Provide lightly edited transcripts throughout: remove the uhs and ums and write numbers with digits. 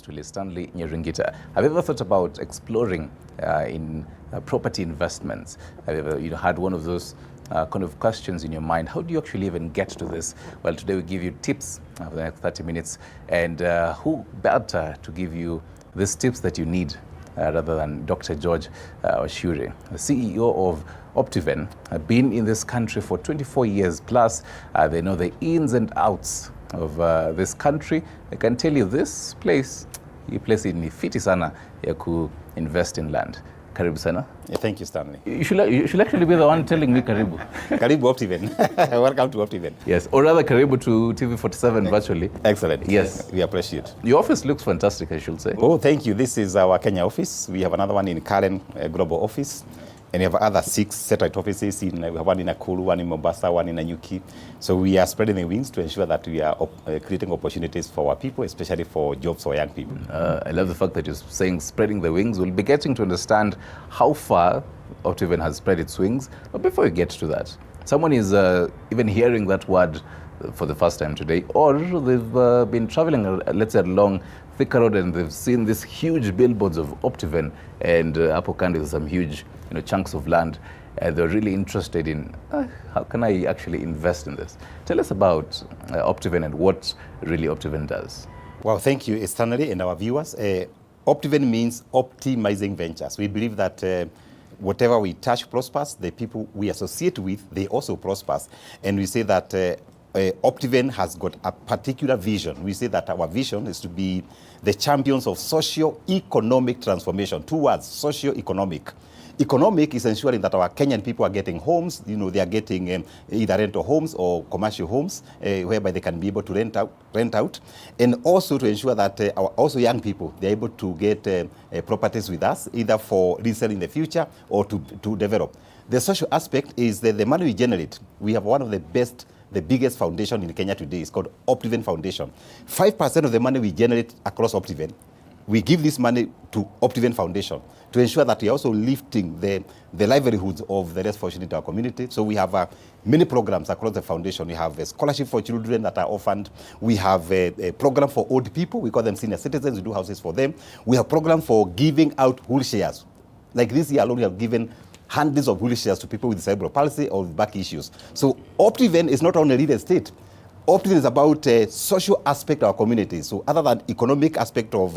really, Stanley Nyeringita. Have you ever thought about exploring in property investments? Have you ever had one of those kind of questions in your mind? How do you actually even get to this? Well, today we give you tips for the next 30 minutes. And who better to give you these tips that you need rather than Dr. George Wachiuri, the CEO of Optiven, have been in this country for 24 years plus. They know the ins and outs of this country. I can tell you this place, hii place ni fiti sana ya ku-invest in land. Karibu sana. Yeah, thank you, Stanley. You should actually be the one telling me karibu. Karibu Optiven. Welcome to Optiven. Yes, or rather karibu to TV47 virtually. Excellent. Yes. We appreciate. Your office looks fantastic, I should say. Oh, thank you. This is our Kenya office. We have another one in Karen Global Office. And we have other 6 satellite offices. We have one in Nakuru, one in Mombasa, one in Nanyuki. So we are spreading the wings to ensure that we are creating opportunities for our people, especially for jobs for young people. I love the fact that you're saying spreading the wings. We'll be getting to understand how far Optiven has spread its wings. But before we get to that, someone is even hearing that word for the first time today, or they've been traveling, let's say, along Thika Road, and they've seen these huge billboards of Optiven, and Apokandi with some huge chunks of land. They're really interested in how can I actually invest in this? Tell us about Optiven and what really Optiven does. Well, thank you, Stanley, and our viewers. Optiven means optimizing ventures. We believe that whatever we touch prospers. The people we associate with, they also prospers. And we say that Optiven has got a particular vision. We say that our vision is to be the champions of socio-economic transformation. 2 words, socio-economic. Economic is ensuring that our Kenyan people are getting homes. They are getting either rental homes or commercial homes, whereby they can be able to rent out, and also to ensure that also young people, they're able to get properties with us, either for resale in the future or to develop. The social aspect is that the money we generate. We have one of the biggest foundation in Kenya today. It's called Optiven Foundation. 5% of the money we generate across Optiven, we give this money to Optiven Foundation to ensure that we are also lifting the livelihoods of the less fortunate in our community. So we have many programs across the foundation. We have a scholarship for children that are orphaned. We have a program for old people. We call them senior citizens. We do houses for them. We have a program for giving out wheelchairs. Like this year alone, we have given hundreds of wheelchairs to people with cerebral palsy or back issues. So Optiven is not only real estate. Optiven is about social aspect of our community. So other than economic aspect of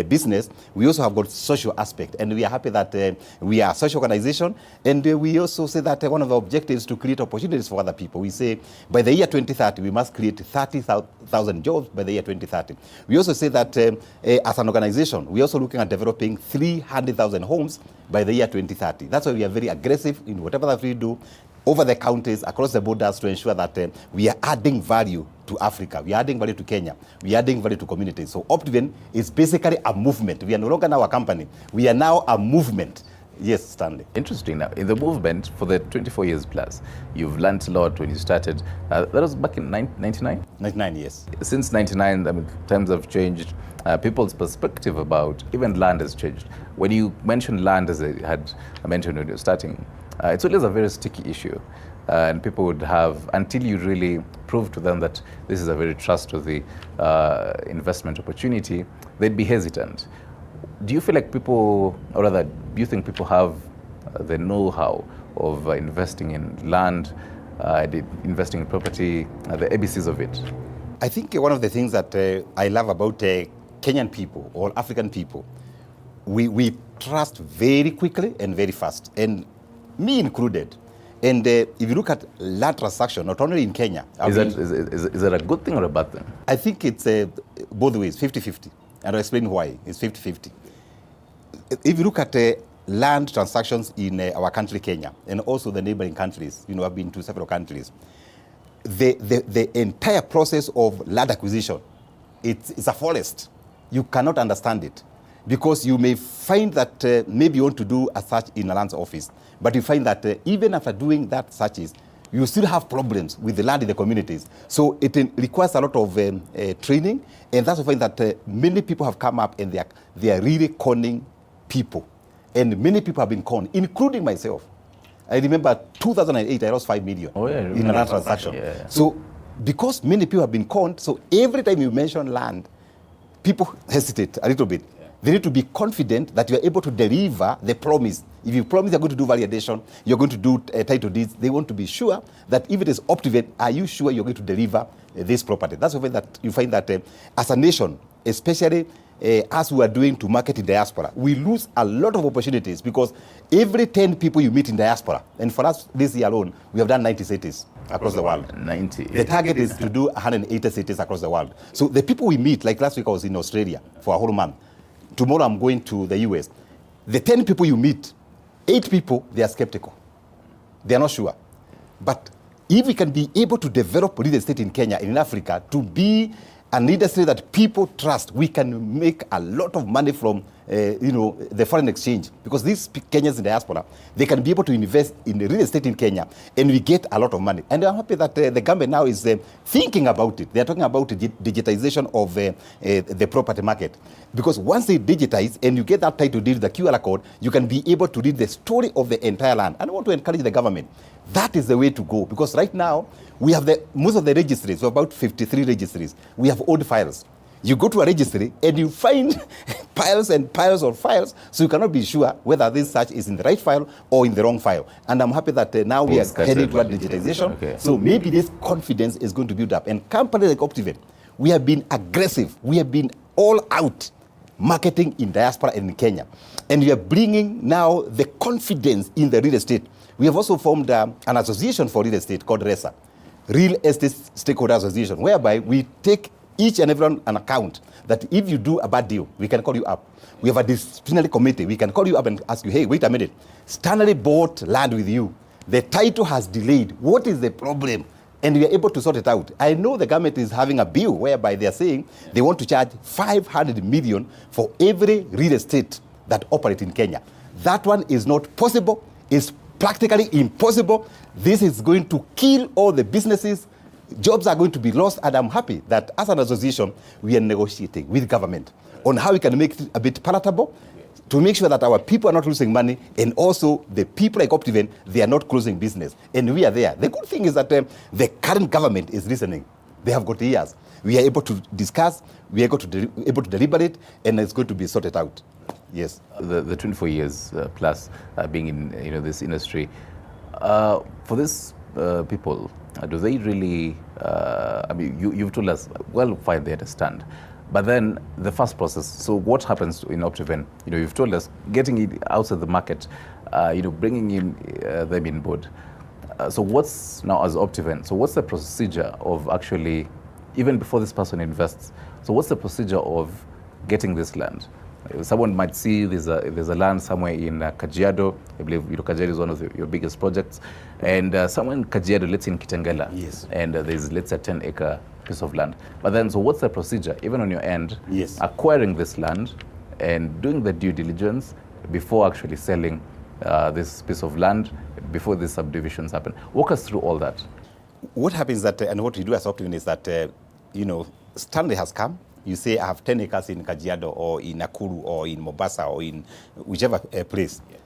business, we also have got social aspect. And we are happy that we are a social organization. And we also say that one of the objectives is to create opportunities for other people. We say by the year 2030, we must create 30,000 jobs by the year 2030. We also say that as an organization, we're also looking at developing 300,000 homes by the year 2030. That's why we are very aggressive in whatever that we do, over the counties, across the borders, to ensure that we are adding value to Africa. We are adding value to Kenya. We are adding value to communities. So Optiven is basically a movement. We are no longer now a company. We are now a movement. Yes, Stanley. Interesting. Now, in the movement for the 24 years plus, you've learned a lot when you started. That was back in 99? 99, yes. Since 99, I mean, times have changed. People's perspective about even land has changed. When you mentioned land, as I mentioned when you were starting, it's always a very sticky issue. And people would have, until you really prove to them that this is a very trustworthy investment opportunity, they'd be hesitant. Do you feel like people, or rather, do you think people have the know-how of investing in land, investing in property, the ABCs of it? I think one of the things that I love about Kenyan people or African people, we trust very quickly and very fast. And me included. And if you look at land transaction, not only in Kenya. Is that a good thing or a bad thing? I think it's both ways, 50-50. And I'll explain why it's 50-50. If you look at land transactions in our country, Kenya, and also the neighboring countries, I've been to several countries, the entire process of land acquisition, it's a forest. You cannot understand it. Because you may find that maybe you want to do a search in a land office, but you find that even after doing that searches, you still have problems with the land in the communities. So it requires a lot of training, and that's why that many people have come up and they are really conning people. And many people have been conned, including myself. I remember 2008, I lost 5 million in a land transaction. Yeah. So because many people have been conned, so every time you mention land, people hesitate a little bit. They need to be confident that you are able to deliver the promise. If you promise you're going to do validation, you're going to do title deeds, they want to be sure that if it is Optiven, are you sure you're going to deliver this property? That's the way that you find that as a nation, especially as we are doing to market in diaspora, we lose a lot of opportunities because every 10 people you meet in diaspora, and for us this year alone, we have done 90 cities across the world. 90. The target is to do 180 cities across the world. So the people we meet, like last week I was in Australia for a whole month. Tomorrow I'm going to the US. The 10 people you meet, 8 people, they are skeptical. They are not sure. But if we can be able to develop real estate in Kenya and in Africa to be an industry that people trust, we can make a lot of money from the foreign exchange, because these Kenyans in diaspora, they can be able to invest in the real estate in Kenya and we get a lot of money. And I'm happy that the government now is thinking about it. They're talking about digitization of the property market, because once they digitize and you get that title deed, the QR code, you can be able to read the story of the entire land. And I want to encourage the government. That is the way to go, because right now we have most of the registries, about 53 registries. We have old files. You go to a registry and you find piles and piles of files, so you cannot be sure whether this search is in the right file or in the wrong file. And I'm happy that now we are heading toward digitization. Okay. So maybe this confidence is going to build up. And companies like Optiven, we have been aggressive. We have been all out marketing in diaspora and in Kenya. And we are bringing now the confidence in the real estate. We have also formed an association for real estate called RESA, Real Estate Stakeholder Association, whereby we take each and everyone an account that if you do a bad deal, we can call you up. We have a disciplinary committee. We can call you up and ask you, hey, wait a minute. Stanley bought land with you. The title has delayed. What is the problem? And we are able to sort it out. I know the government is having a bill whereby they are saying they want to charge 500 million for every real estate that operates in Kenya. That one is not possible. It's practically impossible. This is going to kill all the businesses. Jobs are going to be lost, and I'm happy that as an association, we are negotiating with government on how we can make it a bit palatable to make sure that our people are not losing money, and also the people like Optiven, they are not closing business. And we are there. The good thing is that the current government is listening. They have got ears. We are able to discuss, we are able to deliberate, and it's going to be sorted out. Yes. The 24 years plus being in this industry, for these people, do they really, you've told us, well, fine, they understand. But then the first process, so what happens in Optiven? You've told us getting it outside the market, bringing in them in board. So what's now as Optiven? So what's the procedure of actually, even before this person invests, so what's the procedure of getting this land? Someone might see there's a land somewhere in Kajiado. I believe Kajiado is one of your biggest projects. And somewhere in Kajiado, let's say in Kitengela. Yes. And there's, let's say, a 10-acre piece of land. But then, so what's the procedure, even on your end, yes, acquiring this land and doing the due diligence before actually selling this piece of land, before these subdivisions happen? Walk us through all that. What happens that, and what we do as Optiven is that, Stanley has come. You say, I have 10 acres in Kajiado or in Nakuru or in Mombasa or in whichever place. Yeah.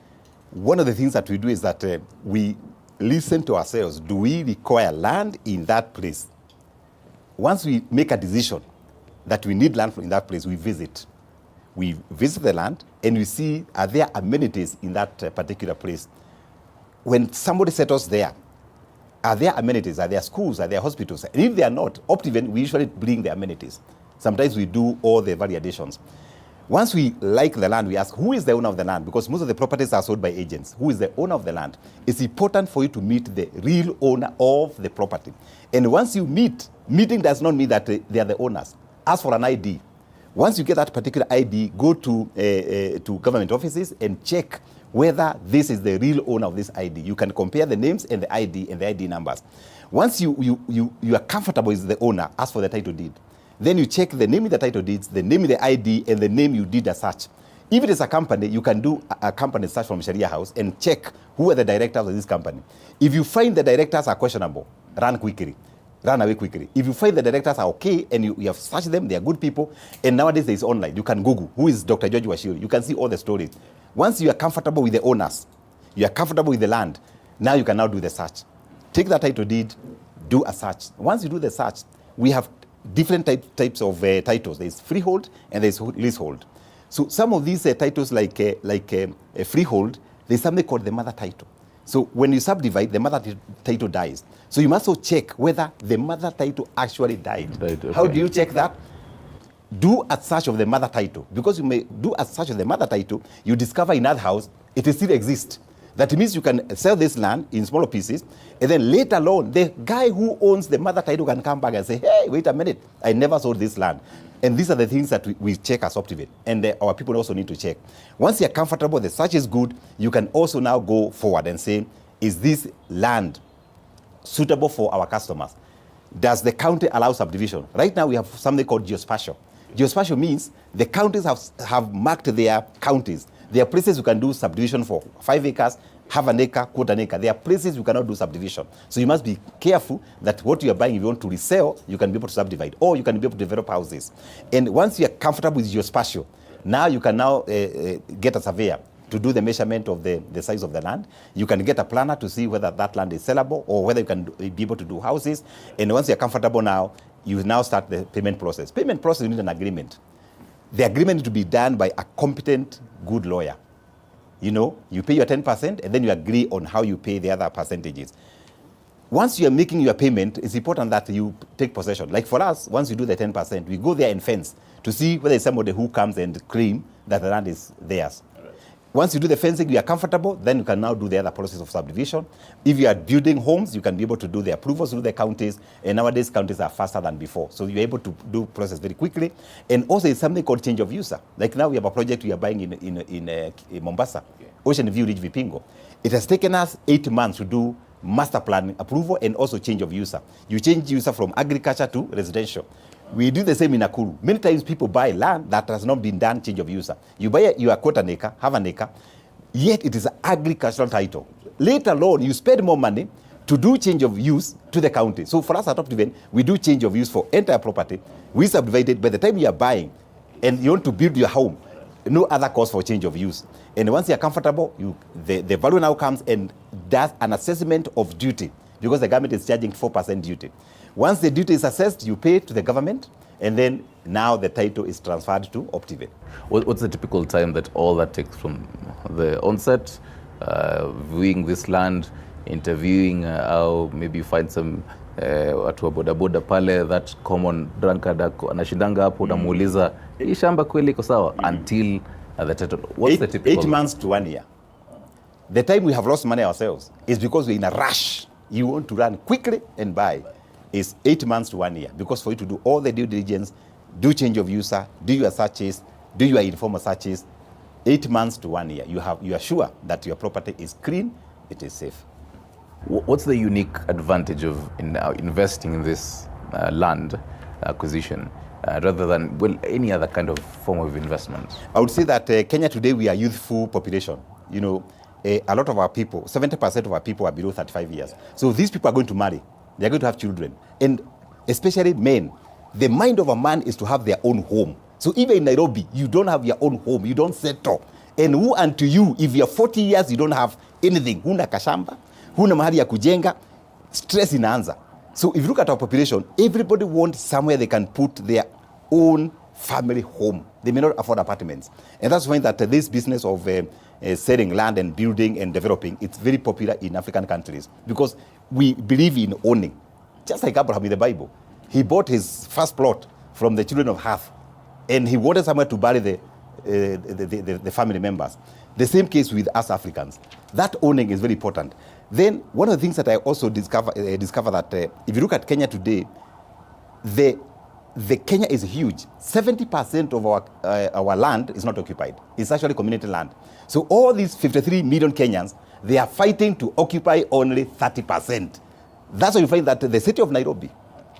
One of the things that we do is that we listen to ourselves. Do we require land in that place? Once we make a decision that we need land in that place, we visit. We visit the land and we see, are there amenities in that particular place? When somebody settles there, are there amenities? Are there schools? Are there hospitals? And if they are not, Optiven, we usually bring the amenities. Sometimes we do all the value additions. Once we like the land, we ask, who is the owner of the land? Because most of the properties are sold by agents. Who is the owner of the land? It's important for you to meet the real owner of the property. And once you meeting does not mean that they are the owners. Ask for an ID. Once you get that particular ID, go to government offices and check whether this is the real owner of this ID. You can compare the names and the ID numbers. Once you are comfortable with the owner, ask for the title deed. Then you check the name in the title deeds, the name in the ID, and the name you did a search. If it is a company, you can do a company search from Sharia House and check who are the directors of this company. If you find the directors are questionable, run away quickly. If you find the directors are okay and you have searched them, they are good people, and nowadays there is online. You can Google, who is Dr. George Wachiuri? You can see all the stories. Once you are comfortable with the owners, you are comfortable with the land, now you can now do the search. Take that title deed, do a search. Once you do the search, we have different types of titles. There's freehold and there's leasehold. So some of these titles like a freehold, there's something called the mother title. So when you subdivide, the mother title dies. So you must also check whether the mother title actually died. Okay. How do you check that? Do a search of the mother title. Because you may do a search of the mother title, you discover in that house, it still exists. That means you can sell this land in smaller pieces, and then later on, the guy who owns the mother title can come back and say, hey, wait a minute, I never sold this land. And these are the things that we check as Optiven, and our people also need to check. Once you're comfortable, the search is good, you can also now go forward and say, is this land suitable for our customers? Does the county allow subdivision? Right now, we have something called geospatial. Geospatial means the counties have marked their counties. There are places you can do subdivision for 5 acres, half an acre, quarter an acre. There are places you cannot do subdivision. So you must be careful that what you are buying, if you want to resell, you can be able to subdivide, or you can be able to develop houses. And once you are comfortable with geospatial, now you can now get a surveyor to do the measurement of the size of the land. You can get a planner to see whether that land is sellable or whether you can be able to do houses. And once you're comfortable now, you now start the payment process. Payment process, you need an agreement. The agreement needs to be done by a competent, good lawyer. You know, you pay your 10% and then you agree on how you pay the other percentages. Once you are making your payment, it's important that you take possession. Like for us, once you do the 10%, we go there and fence to see whether it's somebody who comes and claim that the land is theirs. Once you do the fencing, you are comfortable, then you can now do the other process of subdivision. If you are building homes, you can be able to do the approvals through the counties, and nowadays counties are faster than before. So you're able to do process very quickly. And also it's something called change of user. Like now we have a project we are buying in Mombasa, okay. Ocean View Ridge Vipingo. It has taken us 8 months to do master plan approval and also change of user. You change user from agriculture to residential. We do the same in Nakuru. Many times people buy land that has not been done change of user. You buy your quarter an acre, half an acre, yet it is an agricultural title. Later on, you spend more money to do change of use to the county. So for us at Optiven, we do change of use for entire property. We subdivide it. By the time you are buying and you want to build your home, no other cost for change of use. And once you are comfortable, the value now comes and does an assessment of duty, because the government is charging 4% duty. Once the duty is assessed, you pay to the government, and then now the title is transferred to Optiven. What's the typical time that all that takes from the onset, viewing this land, interviewing, or maybe you find some watu wa bodaboda pale, that common drunkard anashindanga hapo, unamuuliza hii shamba kweli iko sawa, until the title. What's the typical? 8 months to 1 year. The time we have lost money ourselves is because we're in a rush. You want to run quickly and buy. Is 8 months to 1 year, because for you to do all the due diligence, do change of user, do your searches, do your informal searches, 8 months to 1 year, you are sure that your property is clean, it is safe. What's the unique advantage of investing in this land acquisition rather than any other kind of form of investment? I would say that Kenya today, we are a youthful population. You know, a lot of our people, 70% of our people are below 35 years. So these people are going to marry. They're going to have children. And especially men. The mind of a man is to have their own home. So even in Nairobi, you don't have your own home. You don't settle. And who unto you, if you're 40 years, you don't have anything. Huna kashamba, huna mahali ya kujenga, stress inaanza. So if you look at our population, everybody wants somewhere they can put their own family home. They may not afford apartments. And that's why that this business of selling land and building and developing, it's very popular in African countries, because we believe in owning. Just like Abraham in the Bible. He bought his first plot from the children of Heth, and he wanted somewhere to bury the family members. The same case with us Africans. That owning is very important. Then one of the things that I also discover that if you look at Kenya today, the Kenya is huge. 70% of our land is not occupied. It's actually community land. So all these 53 million Kenyans, they are fighting to occupy only 30%. That's why you find that the city of Nairobi,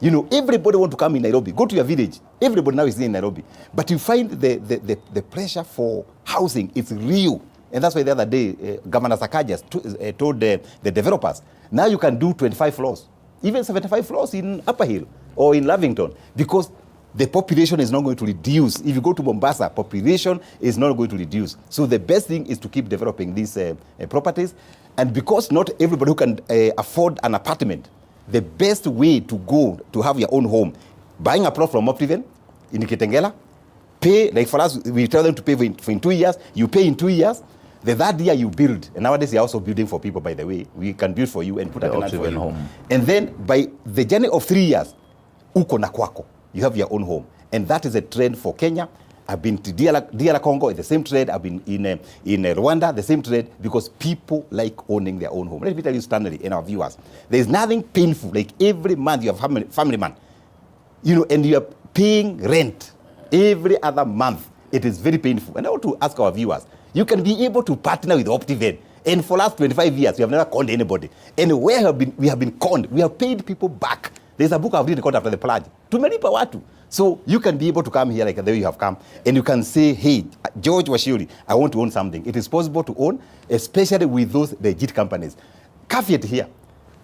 you know, everybody want to come in Nairobi. Go to your village. Everybody now is in Nairobi. But you find the pressure for housing, it's real. And that's why the other day, Governor Sakaja told the developers, now you can do 25 floors, even 75 floors in Upper Hill or in Lavington, because the population is not going to reduce. If you go to Mombasa, population is not going to reduce. So the best thing is to keep developing these properties. And because not everybody who can afford an apartment, the best way to go to have your own home buying a plot from Optiven in Kitengela, pay, like for us, we tell them to pay for in 2 years, you pay in 2 years, the third year you build. And nowadays you're also building for people, by the way. We can build for you and put a tenant for you. Home. And then by the journey of 3 years, uko na kwako, you have your own home. And that is a trend for Kenya. I've been to DR Congo, the same trade. I've been in Rwanda, the same trade, because people like owning their own home. Let me tell you, Stanley, and our viewers, there's nothing painful. Like every month you have family man, you know, and you are paying rent every other month. It is very painful. And I want to ask our viewers, you can be able to partner with Optiven. And for the last 25 years, we have never conned anybody. And we have been conned. We have paid people back. There's a book I've written called After the Pledge. Tumelipa watu. So you can be able to come here like the way you have come, and you can say, hey, George Wachiuri, I want to own something. It is possible to own, especially with those legit companies. Caveat here,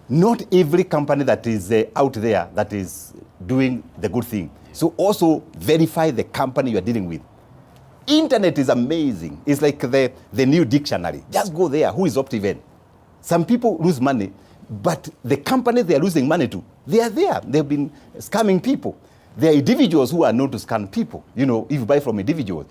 not every company that is out there that is doing the good thing. So also verify the company you are dealing with. Internet is amazing. It's like the new dictionary. Just go there. Who is Optiven? Some people lose money, but the company they are losing money to, they are there. They've been scamming people. There are individuals who are known to scam people, you know, if you buy from individuals.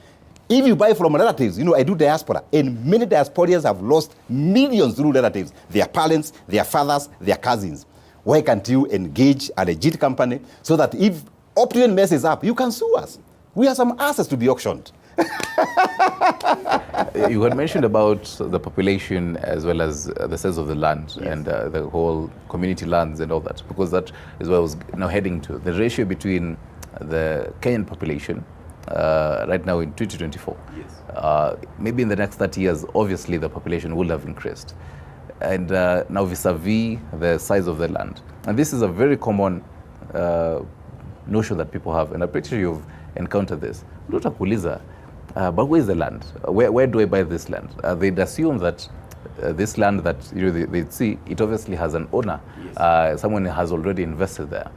If you buy from relatives, you know, I do diaspora, and many diasporians have lost millions through relatives, their parents, their fathers, their cousins. Why can't you engage a legit company so that if Optiven messes up, you can sue us? We have some assets to be auctioned. You had mentioned about the population as well as the size of the land, yes, and the whole community lands and all that, because that is where I was now heading to. The ratio between the Kenyan population right now in 2024, yes, maybe in the next 30 years, obviously the population will have increased. And now vis-a-vis the size of the land. And this is a very common notion that people have, and I'm pretty sure you've encountered this. But where is the land? Where do I buy this land? They'd assume that this land that they'd see, it obviously has an owner. Yes. Someone has already invested there.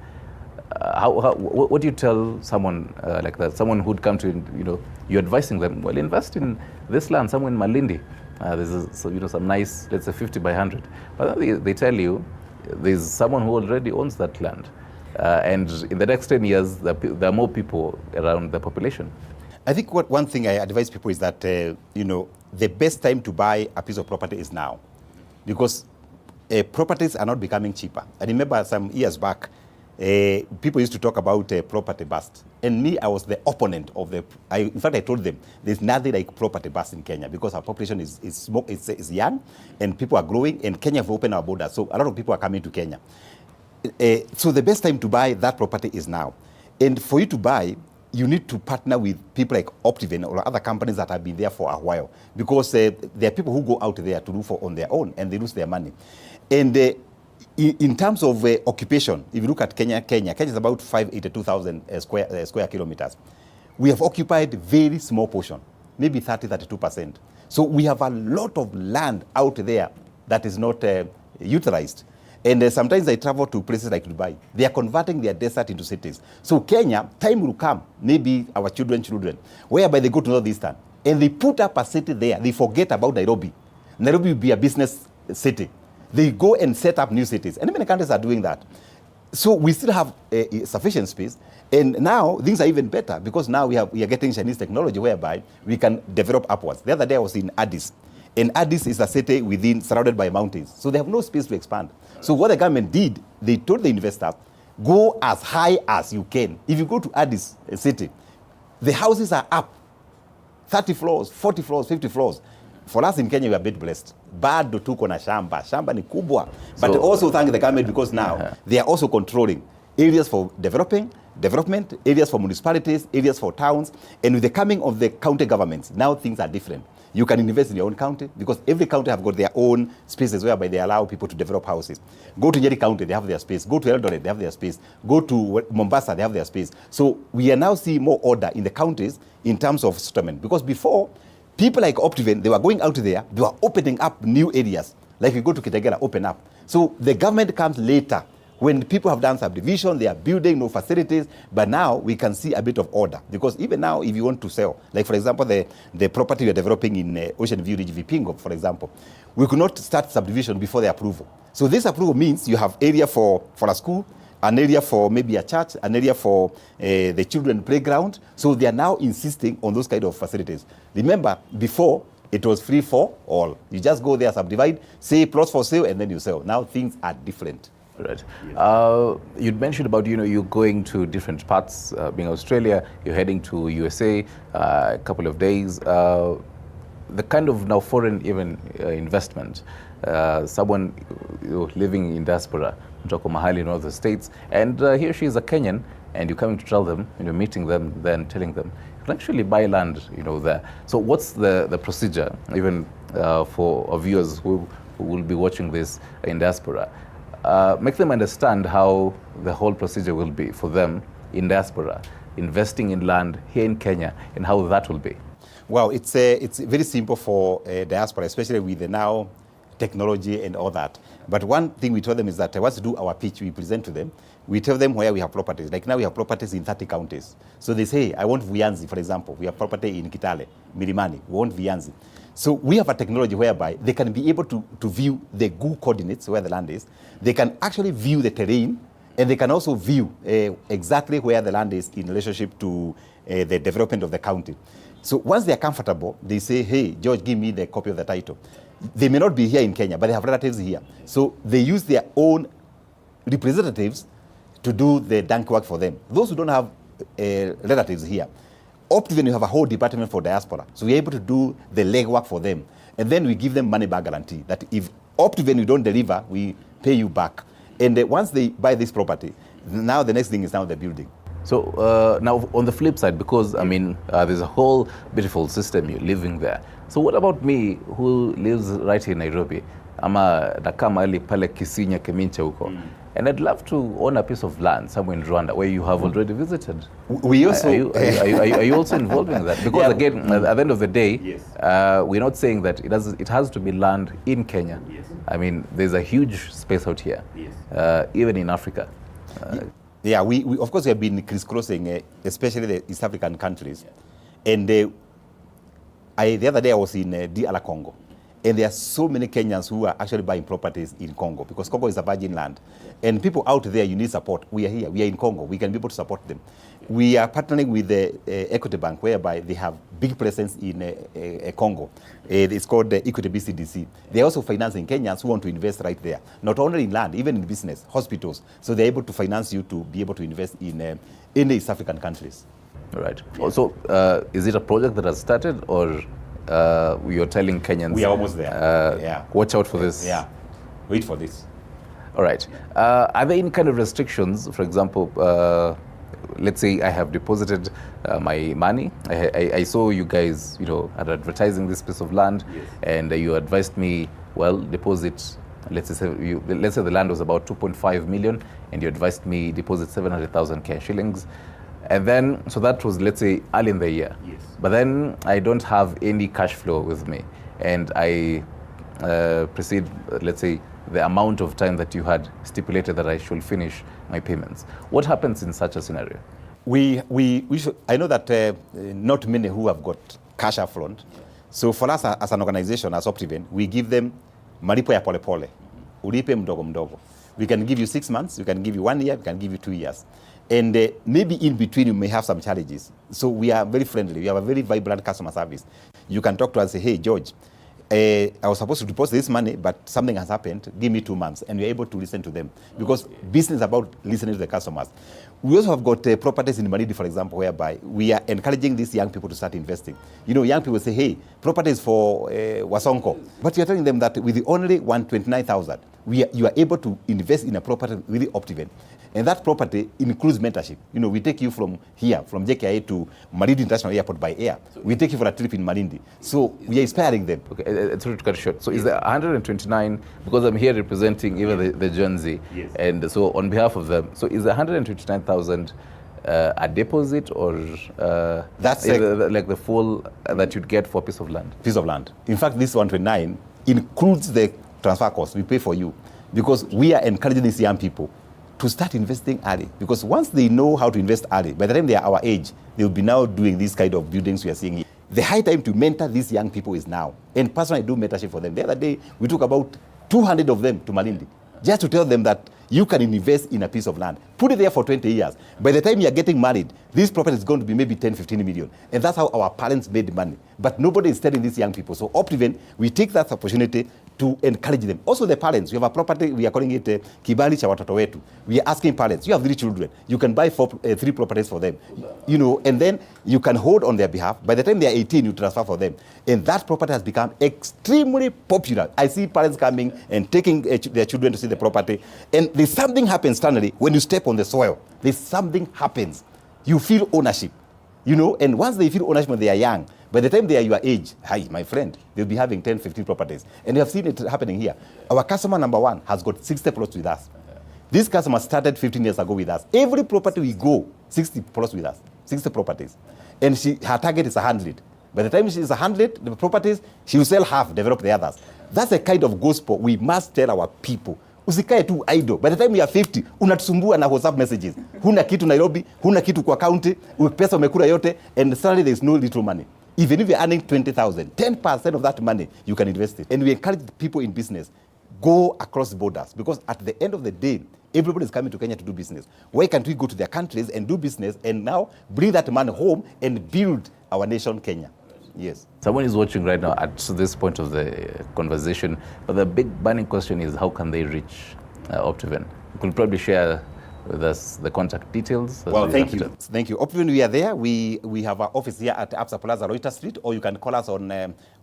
What do you tell someone like that? Someone who'd come to, you know, you're advising them, well, invest in this land somewhere in Malindi. There's some nice, let's say 50 by 100. But they tell you there's someone who already owns that land. And in the next 10 years, there are more people around the population. I think one thing I advise people is that, you know, the best time to buy a piece of property is now, because properties are not becoming cheaper. I remember some years back, people used to talk about property bust. And me, I was the opponent of in fact, I told them, there's nothing like property bust in Kenya, because our population is young, and people are growing, and Kenya have opened our borders, so a lot of people are coming to Kenya. So the best time to buy that property is now. And for you to buy, you need to partner with people like Optiven or other companies that have been there for a while, because there are people who go out there to do for on their own, and they lose their money. And in terms of occupation, if you look at Kenya is about 582,000 square kilometers. We have occupied very small portion, maybe 30-32%. So we have a lot of land out there that is not utilized. And sometimes I travel to places like Dubai. They are converting their desert into cities. So Kenya, time will come, maybe our children, whereby they go to Northeastern, and they put up a city there. They forget about Nairobi. Nairobi will be a business city. They go and set up new cities. And many countries are doing that. So we still have sufficient space. And now things are even better, because now we are getting Chinese technology whereby we can develop upwards. The other day I was in Addis. And Addis is a city surrounded by mountains. So they have no space to expand. So what the government did, they told the investors, go as high as you can. If you go to Addis city, the houses are up 30 floors, 40 floors, 50 floors. For us in Kenya, we are a bit blessed. Bado tuko na shamba. Shamba ni kubwa. But also thank the government, because now they are also controlling areas for development, areas for municipalities, areas for towns. And with the coming of the county governments, now things are different. You can invest in your own county, because every county have got their own spaces whereby they allow people to develop houses. Go to Nyeri County, they have their space. Go to Eldoret, they have their space. Go to Mombasa, they have their space. So we are now seeing more order in the counties in terms of settlement. Because before, people like Optiven, they were going out there, they were opening up new areas. Like you go to Kitengela, open up. So the government comes later. When people have done subdivision, they are building no facilities, but now we can see a bit of order. Because even now, if you want to sell, like for example, the property you're developing in Ocean View Ridge, Vipingo, for example, we could not start subdivision before the approval. So this approval means you have area for a school, an area for maybe a church, an area for the children playground. So they are now insisting on those kind of facilities. Remember, before, it was free for all. You just go there, subdivide, say plots for sale, and then you sell. Now things are different. Right. You'd mentioned about, you going to different parts, being Australia, you're heading to USA a couple of days. The kind of now foreign even investment, someone living in diaspora, Mtoko Mahali in all the states, and he or she is a Kenyan, and you're coming to tell them, meeting them, then telling them, you can actually buy land, there. So what's the procedure, even for our viewers who will be watching this in diaspora? Make them understand how the whole procedure will be for them in diaspora, investing in land here in Kenya, and how that will be. Well, it's very simple for diaspora, especially with the now technology and all that. But one thing we told them is that once we do our pitch, we present to them, we tell them where we have properties. Like now we have properties in 30 counties. So they say, I want Vianzi, for example. We have property in Kitale, Milimani. We want Vianzi. So we have a technology whereby they can be able to view the Google coordinates where the land is. They can actually view the terrain, and they can also view exactly where the land is in relationship to the development of the county. So once they are comfortable, they say, hey, George, give me the copy of the title. They may not be here in Kenya, but they have relatives here. So they use their own representatives to do the dank work for them. Those who don't have relatives here, Optiven, you have a whole department for diaspora. So we're able to do the legwork for them. And then we give them money back guarantee that if Optiven you don't deliver, we pay you back. And once they buy this property, now the next thing is now the building. So now on the flip side, because there's a whole beautiful system, you're living there. So what about me who lives right in Nairobi? Ama nakaa mahali pale Kisinya Keminche huko. And I'd love to own a piece of land somewhere in Rwanda where you have already visited. We also are you also involved in that? Because again, at the end of the day, yes, we're not saying that it has to be land in Kenya. Yes. There's a huge space out here, yes, even in Africa. Yeah, we of course we have been crisscrossing, especially the East African countries. Yeah. And the other day I was in DR Congo. And there are so many Kenyans who are actually buying properties in Congo because Congo is a virgin land. And people out there, you need support. We are here. We are in Congo. We can be able to support them. We are partnering with the Equity Bank, whereby they have big presence in Congo. It's called the Equity BCDC. They're also financing Kenyans who want to invest right there, not only in land, even in business, hospitals. So they're able to finance you to be able to invest in the East African countries. Right. Also, is it a project that has started, or you're telling Kenyans? We are almost there. Watch out for this. Yeah. Wait for this. All right. Are there any kind of restrictions? For example, let's say I have deposited my money. I saw you guys, are advertising this piece of land, yes, and you advised me, well, deposit. Let's say the land was about 2.5 million, and you advised me deposit 700,000 cash shillings. And then, so that was, let's say, early in the year. Yes. But then I don't have any cash flow with me. And I proceed, let's say, the amount of time that you had stipulated that I should finish my payments. What happens in such a scenario? I know that not many who have got cash up front. So for us as an organization, as Optiven, we give them malipo ya pole pole. Ulipe mdogo mdogo. We can give you 6 months, we can give you 1 year, we can give you 2 years. And maybe in between you may have some challenges. So we are very friendly. We have a very vibrant customer service. You can talk to us and say, hey, George, I was supposed to deposit this money, but something has happened. Give me 2 months. And we're able to listen to them. Because business is about listening to the customers. We also have got properties in Malindi, for example, whereby we are encouraging these young people to start investing. Young people say, hey, properties for Wasonko. But you're telling them that with the only 129,000, you are able to invest in a property really Optiven. And that property includes mentorship. We take you from here, from JKIA to Malindi International Airport by air. We take you for a trip in Malindi. So we are inspiring them. Okay, sorry to cut short. So is there 129, because I'm here representing even the Gen Z, yes, and so on behalf of them, so is the 129,000 a deposit, or that's like the full that you'd get for a piece of land? Piece of land. In fact, this 129 includes the transfer cost. We pay for you because we are encouraging these young people to start investing early, because once they know how to invest early, by the time they are our age, they will be now doing these kind of buildings we are seeing here. The high time to mentor these young people is now. And personally, I do mentorship for them. The other day, we took about 200 of them to Malindi, just to tell them that you can invest in a piece of land. Put it there for 20 years. By the time you are getting married, this property is going to be maybe 10, 15 million. And that's how our parents made money. But nobody is telling these young people. So Optiven, we take that opportunity to encourage them. Also the parents, we have a property, we are calling it Kibali cha watoto wetu. We are asking parents, you have 3 children, you can buy 3 properties for them, you know, and then you can hold on their behalf. By the time they are 18, you transfer for them. And that property has become extremely popular. I see parents coming and taking their children to see the property. And there's something happens suddenly when you step on the soil. There's something happens. You feel ownership, you know, and once they feel ownership when they are young, by the time they are your age, hi, my friend, they'll be having 10, 15 properties. And you have seen it happening here. Our customer number 1 has got 60 plots with us. This customer started 15 years ago with us. Every property we go, 60 plots with us, 60 properties. And her target is 100. By the time she is 100, the properties, she will sell half, develop the others. That's the kind of gospel we must tell our people. Usikae tu idle. By the time you are 50, unatusumbua na WhatsApp messages. Huna kitu Nairobi, huna kitu kwa county, pesa umekula yote, and suddenly there is no little money. Even if you're earning 20,000, 10% of that money, you can invest it. And we encourage people in business, go across borders. Because at the end of the day, everybody is coming to Kenya to do business. Why can't we go to their countries and do business and now bring that money home and build our nation, Kenya? Yes. Someone is watching right now at this point of the conversation, but the big burning question is how can they reach Optiven? You could probably share with us the contact details. Well, thank you. Thank you. Optiven, we are there. We have our office here at Absa Plaza, Reuter Street, or you can call us on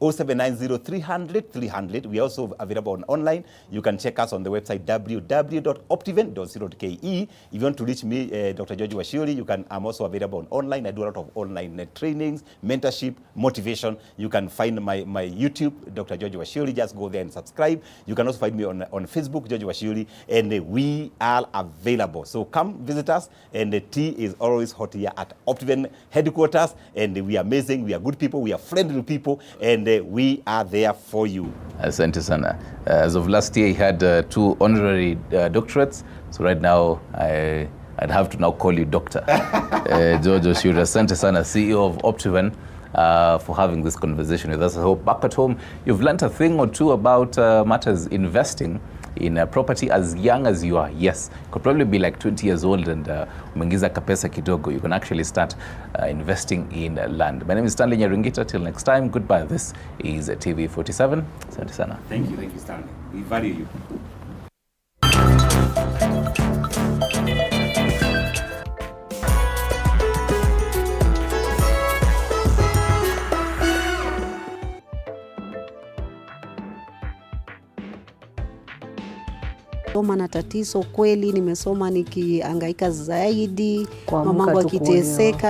0790 300 300. We are also available online. You can check us on the website www.optiven.co.ke. If you want to reach me, Dr. George Wachiuri, I'm also available online. I do a lot of online trainings, mentorship, motivation. You can find my YouTube, Dr. George Wachiuri. Just go there and subscribe. You can also find me on Facebook, George Wachiuri, and we are available. So come visit us, and the tea is always hot here at Optiven headquarters, and we are amazing, we are good people, we are friendly people, and we are there for you. Asante sana. As of last year, he had 2 honorary doctorates, so right now I'd have to now call you Doctor. George Wachiuri, asante sana, CEO of Optiven, for having this conversation with us. I hope back at home you've learned a thing or two about matters investing in a property as young as you are. Yes, you could probably be like 20 years old and umeingiza kapesa kidogo. You can actually start investing in land. My name is Stanley Nyaringita. Till next time, goodbye. This is TV47. Asante sana. Thank you, Stanley. We value you. Soma na tatizo kweli, nimesoma nikihangaika zaidi, mamangu akiteseka.